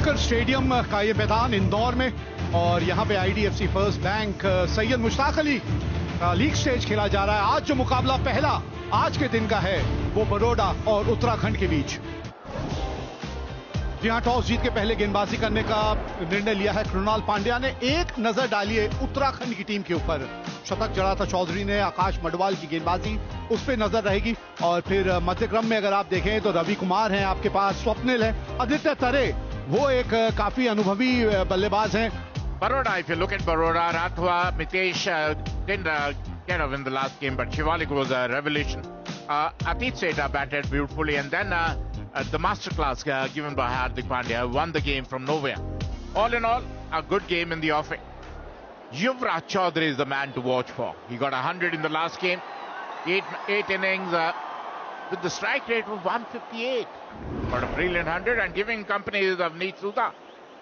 Holkar stadium का ये मैदान इंदौर में, और यहाँ पे IDFC first bank Syed Mushtaq Ali का लीग स्टेज खेला जा रहा है। आज जो मुकाबला पहला आज के दिन का है वो बड़ौदा और उत्तराखंड के बीच। जी हाँ, टॉस जीत के पहले गेंदबाजी करने का निर्णय लिया है कृणाल पांड्या ने। एक नजर डालिए उत्तराखंड की टीम के ऊपर, शतक जड़ा था चौधरी ने, आकाश मडवाल की गेंदबाजी उस पर नजर रहेगी। और फिर मध्य क्रम में अगर आप देखें तो रवि कुमार हैं आपके पास, स्वप्निल है, आदित्य तरे वो एक काफी अनुभवी बल्लेबाज हैं। Baroda, if you look at Baroda, Rathwa, Mitesh didn't get up in the last game, but Shivalik was a revelation. Atit Seta batted beautifully, and then the masterclass given by Hardik Pandya won the game from nowhere. All in all, a good game in the offing. Yuvraj Chaudhary is the man to watch for. He got 100 in the last game, eight innings with the strike rate of 158. Got a brilliant 100 and giving company is Avneet Sudha,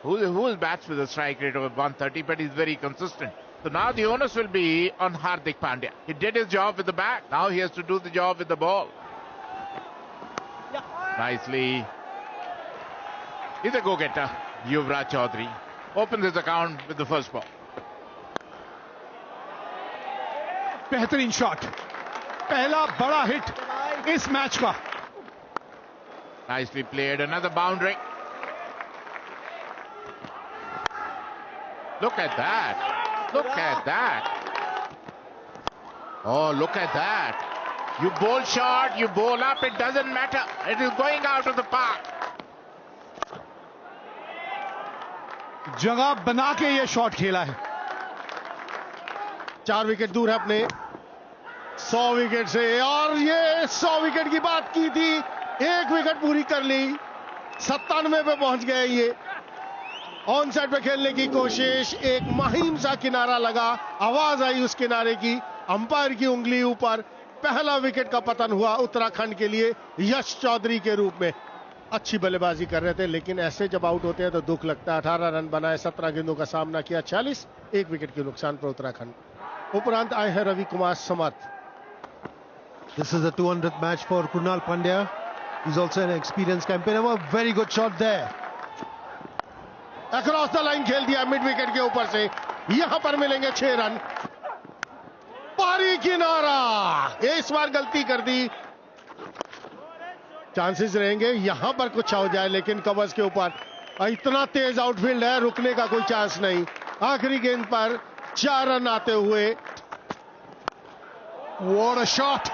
who bats with a strike rate of 130, but he's very consistent. So now the onus will be on Hardik Pandya. He did his job with the bat. Now he has to do the job with the ball. Nicely. He's a go-getter. Yuvraj Chaudhary opens his account with the first ball. बेहतरीन shot, पहला बड़ा hit इस match का। Nicely played, another boundary. Look at that. Look at that. Oh, look at that. You bowl short, you bowl up, it doesn't matter. It is going out of the park. जगह बना के ये shot खेला है। 4 wicket दूर है अपने 100 wicket से, और ये 100 विकेट की बात की थी, 1 विकेट पूरी कर ली, 97 पे पहुंच गए। ये ऑन साइड पे खेलने की कोशिश, एक माहिम सा किनारा लगा, आवाज आई उस किनारे की, अंपायर की उंगली ऊपर, पहला विकेट का पतन हुआ उत्तराखंड के लिए यश चौधरी के रूप में। अच्छी बल्लेबाजी कर रहे थे, लेकिन ऐसे जब आउट होते हैं तो दुख लगता है। 18 रन बनाए, 17 गेंदों का सामना किया, 40, 1 विकेट के नुकसान पर उत्तराखंड। उपरांत आए हैं रवि कुमार समर्थ। This is the 200th match for Krunal Pandya. He's also an experienced campaigner. A very good shot there. Across the line खेल दिया मिड विकेट के ऊपर से, यहां पर मिलेंगे 6 रन। पारी किनारा, इस बार गलती कर दी, चांसेस रहेंगे यहां पर कुछ हो जाए, लेकिन कवर्स के ऊपर इतना तेज आउटफील्ड है, रुकने का कोई चांस नहीं। आखिरी गेंद पर 4 रन आते हुए। What a shot!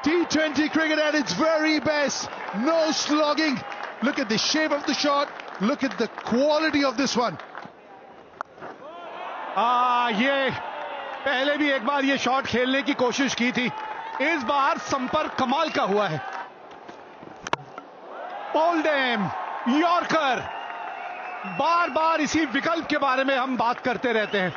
T20 cricket at its very best. No slogging. Look at the shape of the shot. Look at the quality of this one. ये पहले भी एक बार ये शॉट खेलने की कोशिश की थी, इस बार संपर्क कमाल का हुआ है। ओल्डेम यॉर्कर, बार बार इसी विकल्प के बारे में हम बात करते रहते हैं।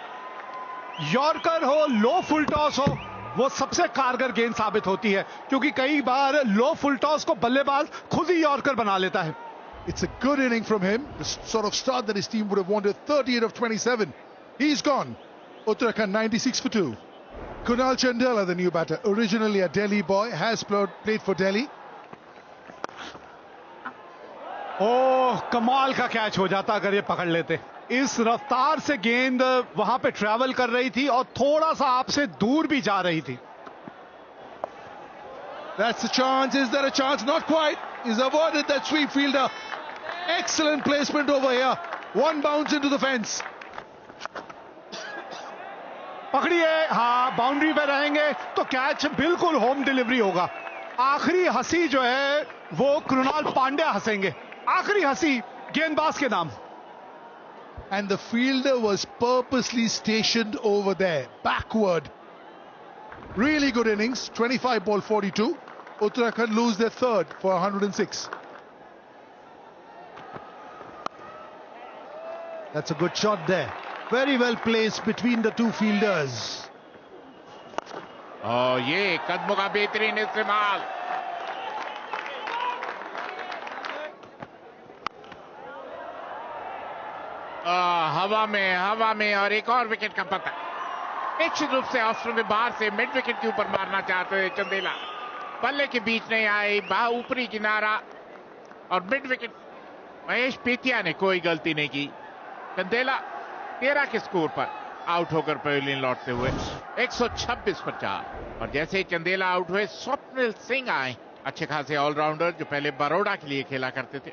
यॉर्कर हो, लो फुल टॉस हो, वो सबसे कारगर गेंद साबित होती है, क्योंकि कई बार लो फुल टॉस को बल्लेबाज खुद ही यॉर्कर बना लेता है। It's a good inning from him, the sort of start that his team would have wanted. 38 of 27. He's gone. Uttarakhand 96 for 2. Kunal Chandela, the new batter, originally a Delhi boy, has played for Delhi. ओह, कमाल का catch हो जाता अगर ये पकड़ लेते। इस रफ्तार से गेंद वहां पे ट्रैवल कर रही थी और थोड़ा सा आपसे दूर भी जा रही थी। That's the chance. Is there a chance? Not quite. He's avoided that sweep fielder. Excellent placement over here. One bounce into the fence. पकड़िए, हाँ, बाउंड्री पे रहेंगे तो कैच बिल्कुल होम डिलीवरी होगा। आखिरी हंसी जो है वो कृणाल पांड्या हंसेंगे, आखिरी हंसी गेंदबाज के नाम। And the fielder was purposely stationed over there, backward. Really good innings. 25 ball 42. Uttarakhand lose their third for 106. That's a good shot there. Very well placed between the two fielders. Oh, ये कदमों का बेहतरीन इस्तेमाल। हवा में और एक और विकेट का पता। निश्चित रूप से ऑफ में बाहर से मिड विकेट के ऊपर मारना चाहते थे चंदेला, बल्ले के बीच नहीं आई, ऊपरी किनारा और मिड विकेट महेश पीतिया ने कोई गलती नहीं की। चंदेला 13 के स्कोर पर आउट होकर पवेलियन लौटते हुए 126 पर 4। और जैसे ही चंदेला आउट हुए, स्वप्निल सिंह आए, अच्छे खासे ऑलराउंडर जो पहले बड़ौदा के लिए खेला करते थे।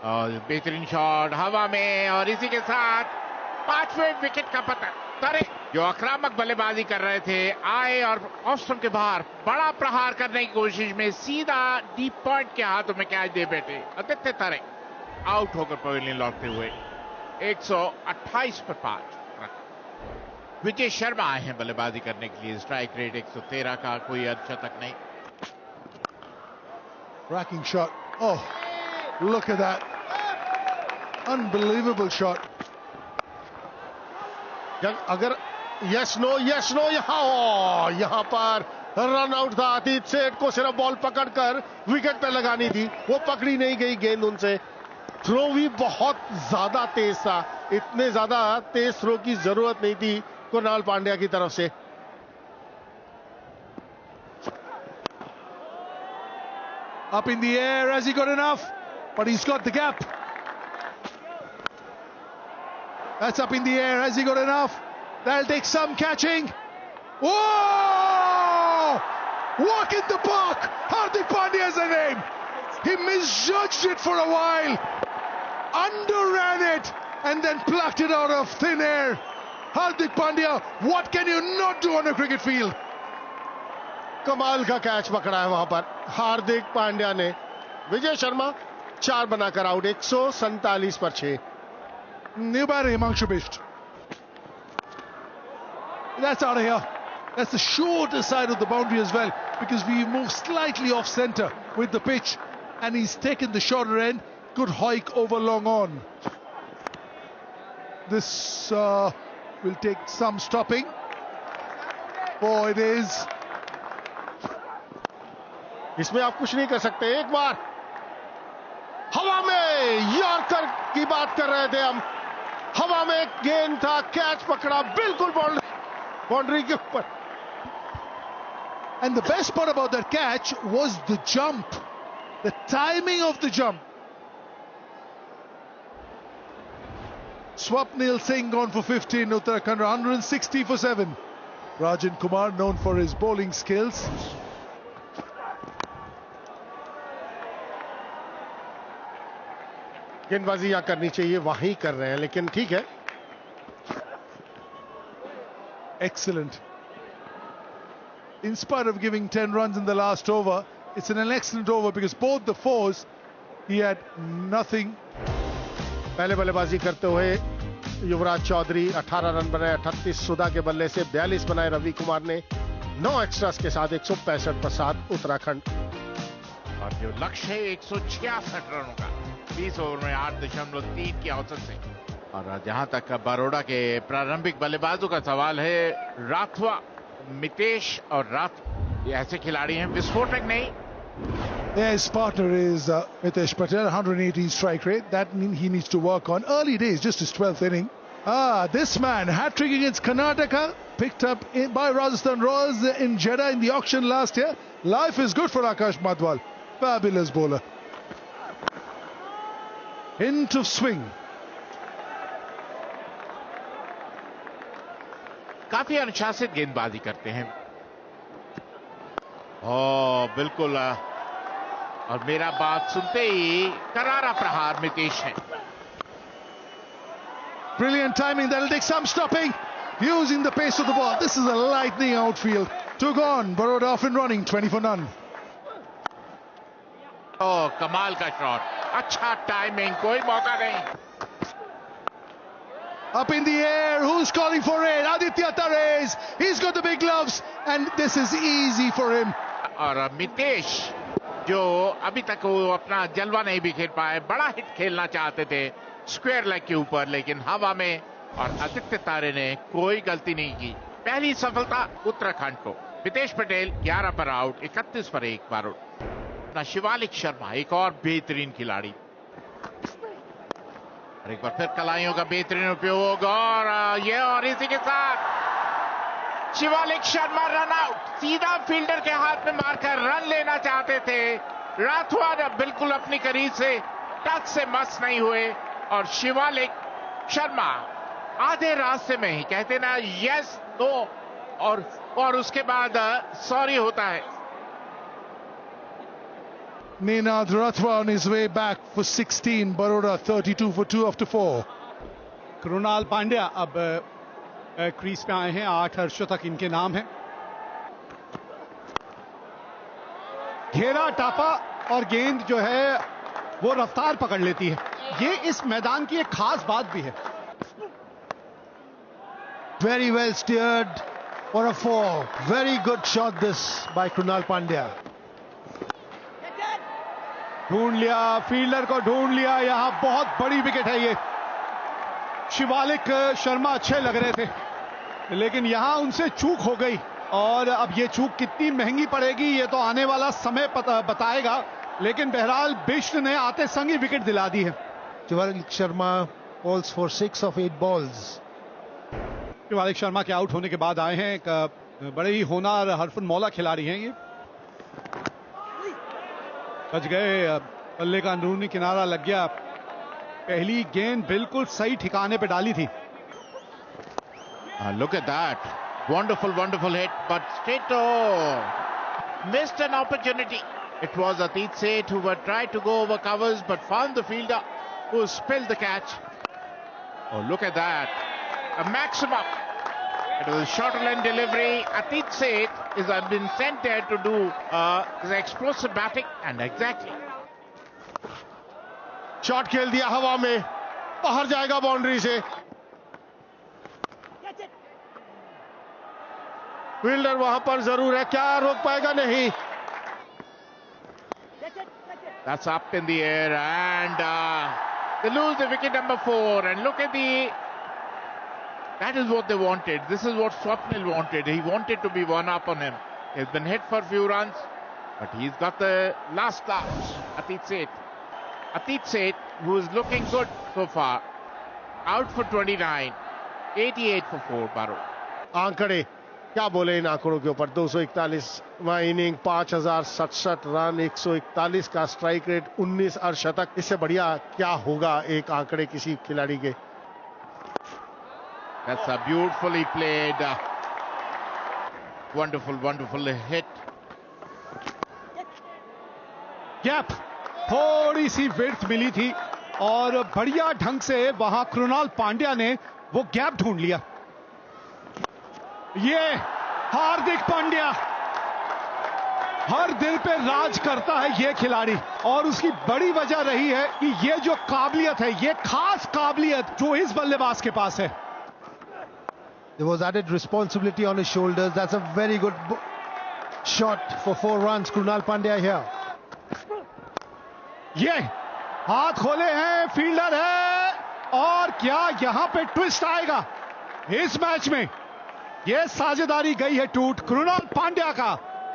और बेहतरीन शॉट हवा में, और इसी के साथ 5वें विकेट का पतन। तरे जो आक्रामक बल्लेबाजी कर रहे थे आए और ऑफ स्टंप के बाहर बड़ा प्रहार करने की कोशिश में सीधा डीप पॉइंट के हाथों में कैच दे बैठे आदित्य तरे। आउट होकर पवेलियन लौटते हुए 128 पर 5। विजय शर्मा आए हैं बल्लेबाजी करने के लिए। स्ट्राइक रेट 113 का, कोई अर्धशतक नहीं। Racking shot. Oh, look at that. Unbelievable shot. अगर यस नो यहां पर रन आउट था। अतीत सेठ को सिर्फ बॉल पकड़कर विकेट पे लगानी थी, वो पकड़ी नहीं गई गेंद उनसे। थ्रो भी बहुत ज्यादा तेज था, इतने ज्यादा तेज थ्रो की जरूरत नहीं थी कृणाल पांड्या की तरफ से। Up in the air, has he got enough? But he's got the gap. That's up in the air, has he got enough? That'll take some catching. Whoa! Walk in the park! Hardik Pandya is the name. He misjudged it for a while, underran it, and then plucked it out of thin air. Hardik Pandya, what can you not do on a cricket field? कमाल का catch पकड़ा है वहां पर हार्दिक पांड्या ने। विजय शर्मा 4 बनाकर out, 147 पर 6। New batter, Himanshu Bisht. That's out of here. That's the shorter side of the boundary as well, because we move slightly off centre with the pitch, and he's taken the shorter end. Good hike over long on. This will take some stopping. Oh, it is. इसमें आप कुछ नहीं कर सकते। एक बार हवा में yorker की बात कर रहे थे हम। हवा में गेंद था, कैच पकड़ा बिल्कुल बाउंड्री के ऊपर। And the best part about that catch was the jump, the timing of the jump. Swapnil Singh gone for 15, Uttarakhand 160 for 7. Rajan Kumar known for his bowling skills. गेंदबाजी यहां करनी चाहिए, वहीं कर रहे हैं, लेकिन ठीक है। Excellent. In spite of giving 10 runs in the last over, it's an excellent over because both the fours, he had nothing. पहले बल्लेबाजी करते हुए युवराज चौधरी 18 रन बनाए, 38 सुधा के बल्ले से 42 बनाए रवि कुमार ने। 9 एक्स्ट्रास के साथ 165 पर 7 उत्तराखंड। और जो लक्ष्य है 166 रनों का, 20 ओवर में 8.3 की औसत से। और जहां तक बड़ौदा के प्रारंभिक बल्लेबाजों का सवाल है, राठवा, मितेश और राठ ये ऐसे खिलाड़ी हैं विस्फोटक नहीं। Yeah, his partner is Mitesh Patel, 118 strike rate. That he needs to work on. Early days, just his 12th inning. This man, hat-trick against Karnataka, picked up by Rajasthan Royals in Jeddah in the auction last year. Life is good for Akash Madhwal. Fabulous bowler. Hint of swing. काफी अनुशासित गेंदबाजी करते हैं। ओ बिल्कुल, और मेरा बात सुनते ही करारा प्रहार मितेश है। Brilliant timing. That'll take some stopping. Using the pace of the ball. This is a lightning outfield. 2 gone. Baroda off and running. 20 for none. ओ कमाल का शॉट, अच्छा टाइमिंग, कोई मौका नहीं। Up in the air, who's calling for it? Aditya Tares. He's got the big gloves, and this is easy for him. और मितेश जो अभी तक वो अपना जलवा नहीं बिखेर पाए, बड़ा हिट खेलना चाहते थे स्क्वायर लेग के ऊपर, लेकिन हवा में, और आदित्य तारे ने कोई गलती नहीं की। पहली सफलता उत्तराखंड को। मितेश पटेल 11 पर आउट, 31 पर 1 बार। शिवालिक शर्मा एक और बेहतरीन खिलाड़ी, और एक बार फिर कलाइयों का बेहतरीन उपयोग, और इसी के साथ शिवालिक शर्मा रन आउट। सीधा फील्डर के हाथ में मारकर रन लेना चाहते थे। राठवा ने बिल्कुल अपनी करीब से टच से मस नहीं हुए और शिवालिक शर्मा आधे रास्ते में ही कहते ना यस नो और उसके बाद सॉरी होता है. Ninad Rathwa on his way back for 16. Baroda 32 for 2 after 4. Krunal Pandya अब क्रीज पे आए हैं. 8 अर्धशतक इनके नाम है. घेरा टापा और गेंद जो है वो रफ्तार पकड़ लेती है. ये इस मैदान की एक खास बात भी है. Very well steered for a 4. Very good shot this by Krunal Pandya. ढूंढ लिया, फील्डर को ढूंढ लिया. यहां बहुत बड़ी विकेट है ये. शिवालिक शर्मा अच्छे लग रहे थे लेकिन यहां उनसे चूक हो गई और अब ये चूक कितनी महंगी पड़ेगी ये तो आने वाला समय बताएगा. लेकिन बहरहाल बिष्ट ने आते संग ही विकेट दिला दी है. Shivalik Sharma falls for 6 of 8 balls. Shivalik Sharma के आउट होने के बाद आए हैं. एक बड़े ही होनहार हरफन मौला खिलाड़ी हैं ये. बच गए. बल्ले का अंदरूनी किनारा लग गया. पहली गेंद बिल्कुल सही ठिकाने पे डाली थी. Look at that. Wonderful hit, but straight missed an opportunity. It was Atit Seth who were tried to go over covers but found the fielder who spilled the catch. Oh, look at that. A maximum. It was a shorter line delivery. Atit Seth has been sent there to do his explosive batting and exactly. Shot खेल दिया हवा में, बाहर जाएगा boundary से. Fielder वहां पर जरूर है, क्या रोक पाएगा? नहीं. That's up in the air and they lose the wicket number 4 and look at that is what they wanted. This is what Swapnil wanted. He wanted to be one up on him. He's been hit for a few runs but he's got the last laugh. Atit Seth who is looking good so far, out for 29, 88 for 4. Baroda. आंकड़े क्या बोले इन आंकड़ों के ऊपर. 241वां inning, 5067 run, 141 का strike rate, 19 अर्धशतक. इससे बढ़िया क्या होगा एक आंकड़े किसी खिलाड़ी के. That's a beautifully played, wonderful hit. Gap, थोड़ी सी विड्थ मिली थी और बढ़िया ढंग से वहां कृणाल पांड्या ने वो गैप ढूंढ लिया. ये हार्दिक पांड्या, हर दिल पे राज करता है ये खिलाड़ी और उसकी बड़ी वजह रही है कि ये जो काबिलियत है, ये खास काबिलियत जो इस बल्लेबाज के पास है. There was added responsibility on his shoulders. That's a very good shot for 4 runs. Krunal Pandya here. ये हाथ खोले हैं, फील्डर है और क्या यहां पे ट्विस्ट आएगा इस मैच में. ये साझेदारी गई है टूट. कृणाल पांड्या का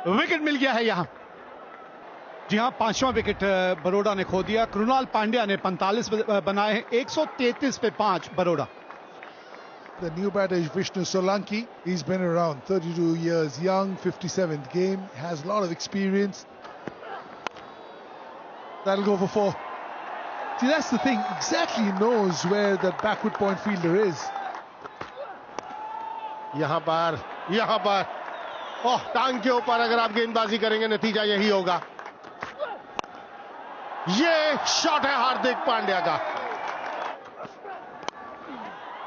विकेट मिल गया है यहां. जी हां, 5वां विकेट बरोडा ने खो दिया. कृणाल पांड्या ने 45 बनाए हैं. 133 पे 5 Baroda. The new batter is Vishnu Solanki. He's been around, 32 years young, 57th game, has a lot of experience. That'll go for 4. See, that's the thing, exactly knows where the backward point fielder is. यहां पर ओह, टांग के ऊपर अगर आप गेंदबाजी करेंगे नतीजा यही होगा. ये शॉट है हार्दिक पांड्या का.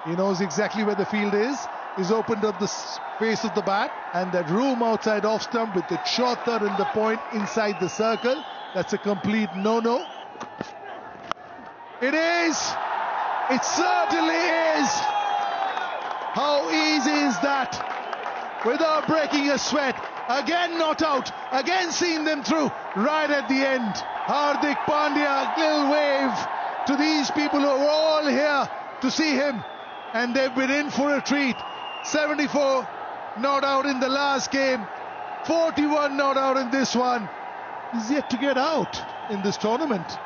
He knows exactly where the field is. He's opened up the face of the bat and that room outside off stump with the shorter and the point inside the circle. That's a complete no-no. It is. It certainly is. How easy is that? Without breaking a sweat. Again not out. Again seeing them through right at the end. Hardik Pandya, little wave to these people who are all here to see him. And they've been in for a treat. 74 not out in the last game. 41 not out in this one. He's yet to get out in this tournament.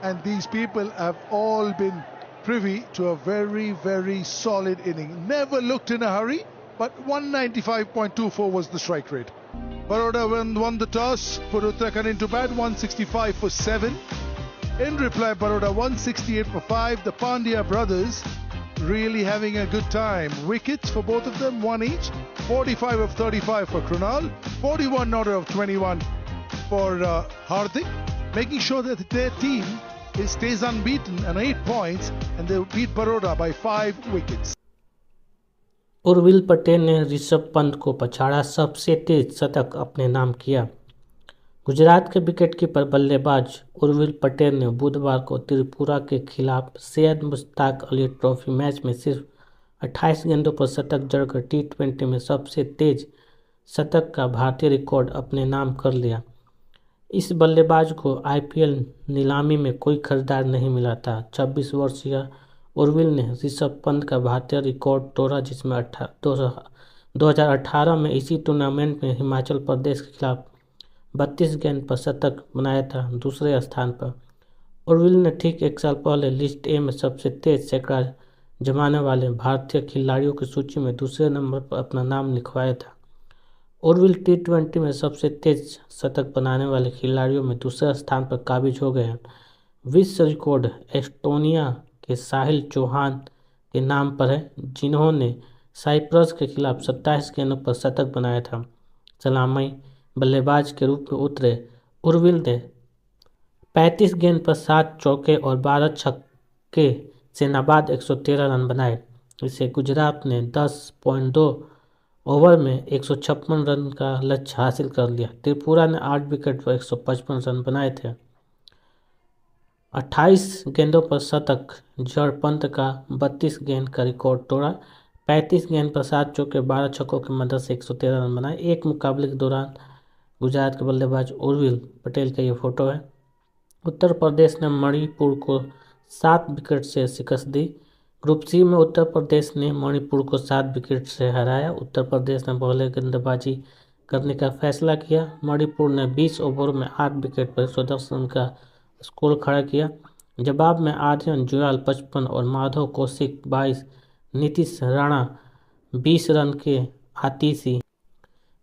And these people have all been privy to a very, very solid inning. Never looked in a hurry, but 195.24 was the strike rate. Baroda won the toss, put Uttarakhand into bat, 165 for 7. In reply, Baroda 168 for 5. The Pandya brothers really having a good time. Wickets for both of them, one each. 45 of 35 for Krunal, 41 not of 21 for Hardik, making sure that their team stays unbeaten and 8 points, and they beat Baroda by 5 wickets. Urvil Patel ने ऋषभ पंत को पछाड़ा, सबसे तेज शतक अपने नाम किया। गुजरात के wicketkeeper बल्लेबाज उर्विल पटेल ने बुधवार को त्रिपुरा के खिलाफ सैयद मुश्ताक अली ट्रॉफी मैच में सिर्फ 28 गेंदों पर शतक जड़कर T20 में सबसे तेज शतक का भारतीय रिकॉर्ड अपने नाम कर लिया। इस बल्लेबाज को IPL नीलामी में कोई खरीदार नहीं मिला था। 26 वर्षीय उर्विल ने ऋषभ पंत का भारतीय रिकॉर्ड तोड़ा, जिसमें 2018 में इसी टूर्नामेंट में हिमाचल प्रदेश के खिलाफ 32 गेंद पर शतक बनाया था। दूसरे स्थान पर उर्विल ने ठीक एक साल पहले लिस्ट ए में सबसे तेज सैकड़ा जमाने वाले भारतीय खिलाड़ियों की सूची में दूसरे नंबर पर अपना नाम लिखवाया था। उर्विल T20 में सबसे तेज शतक बनाने वाले खिलाड़ियों में दूसरे स्थान पर काबिज हो गए हैं। विश्व रिकॉर्ड एस्टोनिया के साहिल चौहान के नाम पर है, जिन्होंने साइप्रस के खिलाफ 27 गेंदों पर शतक बनाया था। सलामी बल्लेबाज के रूप में उतरे उर्विल ने 35 गेंद पर 7 चौके और 12 छक्के से नाबाद 113 रन बनाए। इसे गुजरात ने 10.2 ओवर में 156 रन का लक्ष्य हासिल कर लिया। त्रिपुरा ने 8 विकेट पर 155 रन बनाए थे। 28 गेंदों पर शतक जड़ पंत का 32 गेंद का रिकॉर्ड तोड़ा। 35 गेंद पर 7 चौके 12 छक्कों की मदद से 113 रन बनाए। एक मुकाबले के दौरान गुजरात के बल्लेबाज उर्विल पटेल का ये फोटो है। उत्तर प्रदेश ने मणिपुर को 7 विकेट से शिकस्त दी। ग्रुप सी में उत्तर प्रदेश ने मणिपुर को 7 विकेट से हराया। उत्तर प्रदेश ने पहले गेंदबाजी करने का फैसला किया। मणिपुर ने 20 ओवरों में 8 विकेट पर 110 रन का स्कोर खड़ा किया। जवाब में आर्यन जुयाल 55 और माधव कौशिक 22, नीतीश राणा 20 रन के आतिशी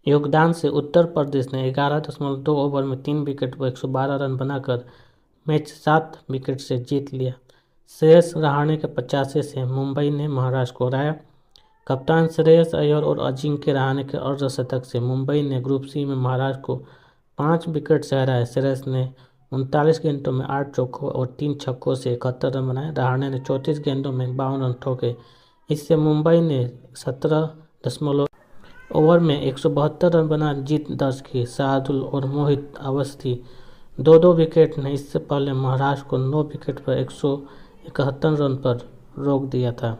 योगदान से उत्तर प्रदेश ने 11.2 ओवर में 3 विकेट पर 112 रन बनाकर मैच 7 विकेट से जीत लिया। श्रेयस रहाणे के 85 से मुंबई ने महाराष्ट्र को हराया। कप्तान श्रेयस अय्यर और अजिंक्य रहाणे के अर्धशतक से मुंबई ने ग्रुप सी में महाराष्ट्र को 5 विकेट से हराया। श्रेयस ने 39 गेंदों में 8 चौकों और 3 छक्कों से 71 रन बनाए। रहाणे ने 34 गेंदों में 52 रन ठोके। इससे मुंबई ने 17 ओवर में 172 रन बना जीत दर्ज की। शार्दुल और मोहित अवस्थी 2-2 विकेट ने इससे पहले महाराष्ट्र को 9 विकेट पर 171 रन पर रोक दिया था।